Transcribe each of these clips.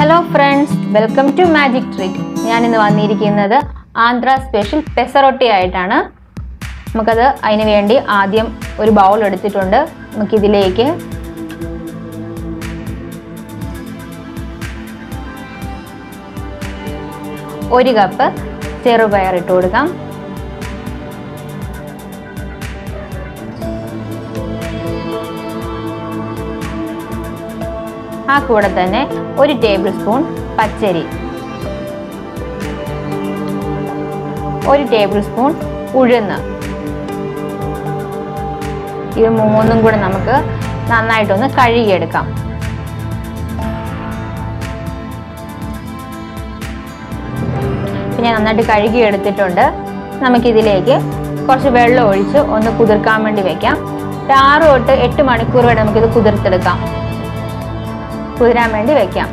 Hello friends, welcome to Magic Trick. ഞാൻ ഇന്ന് വന്നിരിക്കുന്നത് ആന്ധ്ര സ്പെഷ്യൽ പെസറൊട്ടി ആയിട്ടാണ്. നമുക്കത് അതിനു വേണ്ടി ആദ്യം ഒരു ബൗൾ എടുത്തിട്ടുണ്ട്. നമുക്ക് ഇതിലേക്ക് ഒരു കപ്പ് ചെറുപയർ ഇട്ട് കൊടുക്കാം. ആ കൂടെ തന്നെ ഒരു ടേബിൾ സ്പൂൺ പച്ചരി, ഒരു ടേബിൾ സ്പൂൺ ഉഴുന്ന്. ഇത് മൂന്നും കൂടെ നമുക്ക് നന്നായിട്ടൊന്ന് കഴുകിയെടുക്കാം. പിന്നെ നന്നായിട്ട് കഴുകി എടുത്തിട്ടുണ്ട്. നമുക്കിതിലേക്ക് കുറച്ച് വെള്ളം ഒഴിച്ച് ഒന്ന് കുതിർക്കാൻ വേണ്ടി വെക്കാം. 6 തൊട്ട് 8 മണിക്കൂർ വരെ നമുക്കിത് കുതിരാൻ വേണ്ടി വെക്കാം.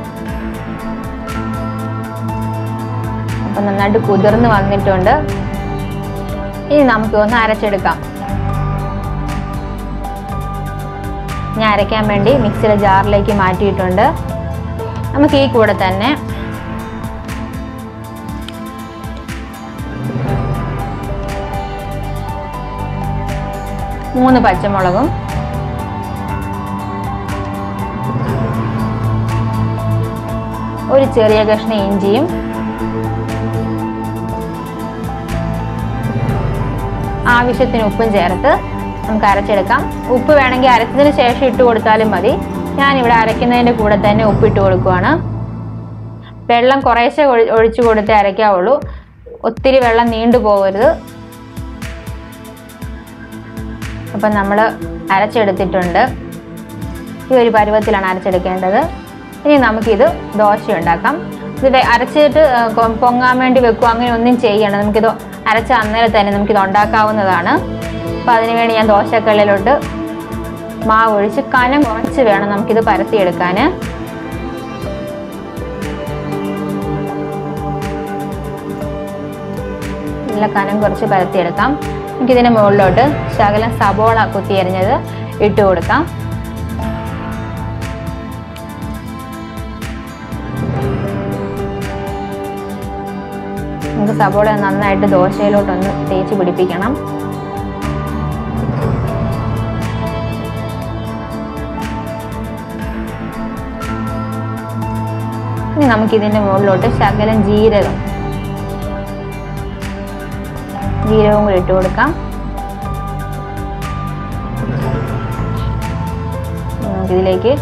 അപ്പം നന്നായിട്ട് കുതിർന്ന് വന്നിട്ടുണ്ട്. ഇനി നമുക്ക് ഒന്ന് അരച്ചെടുക്കാം. ഞാൻ അരയ്ക്കാൻ വേണ്ടി മിക്സിയുടെ ജാറിലേക്ക് മാറ്റിയിട്ടുണ്ട്. നമുക്ക് ഈ കൂടെ തന്നെ മൂന്ന് പച്ചമുളകും ഒരു ചെറിയ കഷ്ണം ഇഞ്ചിയും ആവശ്യത്തിന് ഉപ്പും ചേർത്ത് നമുക്ക് അരച്ചെടുക്കാം. ഉപ്പ് വേണമെങ്കിൽ അരച്ചതിന് ശേഷം ഇട്ട് കൊടുത്താലും മതി. ഞാനിവിടെ അരയ്ക്കുന്നതിൻ്റെ കൂടെ തന്നെ ഉപ്പിട്ട് കൊടുക്കുകയാണ്. വെള്ളം കുറേശ്ശെ ഒഴിച്ചു കൊടുത്തേ അരയ്ക്കാവുള്ളൂ. ഒത്തിരി വെള്ളം നീണ്ടു പോകരുത്. അപ്പം നമ്മൾ അരച്ചെടുത്തിട്ടുണ്ട്. ഈ ഒരു പരുവത്തിലാണ് അരച്ചെടുക്കേണ്ടത്. ഇനി നമുക്കിത് ദോശ ഉണ്ടാക്കാം. ഇത് അരച്ചിട്ട് പൊങ്ങാൻ വേണ്ടി വെക്കുക, അങ്ങനെ ഒന്നും ചെയ്യണം. നമുക്കിത് അരച്ച അന്നേരം തന്നെ നമുക്കിത് ഉണ്ടാക്കാവുന്നതാണ്. അപ്പോൾ അതിനുവേണ്ടി ഞാൻ ദോശക്കല്ലിലോട്ട് മാവ് ഒഴിച്ച് കനം കുറച്ച് വേണം നമുക്കിത് പരത്തിയെടുക്കാൻ. നല്ല കനം കുറച്ച് പരത്തിയെടുക്കാം. നമുക്കിതിൻ്റെ മുകളിലോട്ട് ശകലം സബോള കുത്തിയരിഞ്ഞത് ഇട്ട് കൊടുക്കാം. നമുക്ക് സബോള നന്നായിട്ട് ദോശയിലോട്ടൊന്ന് തേച്ച് പിടിപ്പിക്കണം. ഇനി നമുക്കിതിൻ്റെ മുകളിലോട്ട് ശകലം ജീരകവും കൂടി ഇട്ട് കൊടുക്കാം. നമുക്കിതിലേക്ക്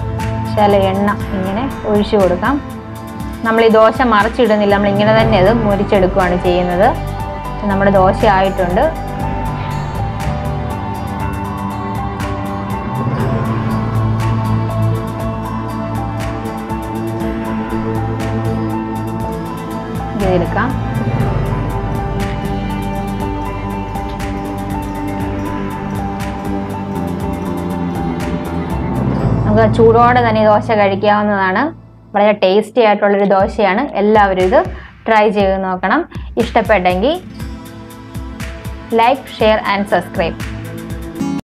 ശകലം എണ്ണ ഇങ്ങനെ ഒഴിച്ചു കൊടുക്കാം. നമ്മൾ ഈ ദോശ മറിച്ചിടുന്നില്ല, നമ്മൾ ഇങ്ങനെ തന്നെ അത് മുരിച്ചെടുക്കുകയാണ് ചെയ്യുന്നത്. നമ്മുടെ ദോശ ആയിട്ടുണ്ട്. ഇതെടുക്കാം. നമുക്ക് ചൂടോടെ തന്നെ ദോശ കഴിക്കാവുന്നതാണ്. വളരെ ടേസ്റ്റി ആയിട്ടുള്ളൊരു ദോശയാണ്. എല്ലാവരും ഇത് ട്രൈ ചെയ്ത് നോക്കണം. ഇഷ്ടപ്പെട്ടെങ്കിൽ ലൈക്ക്, ഷെയർ ആൻഡ് സബ്സ്ക്രൈബ്.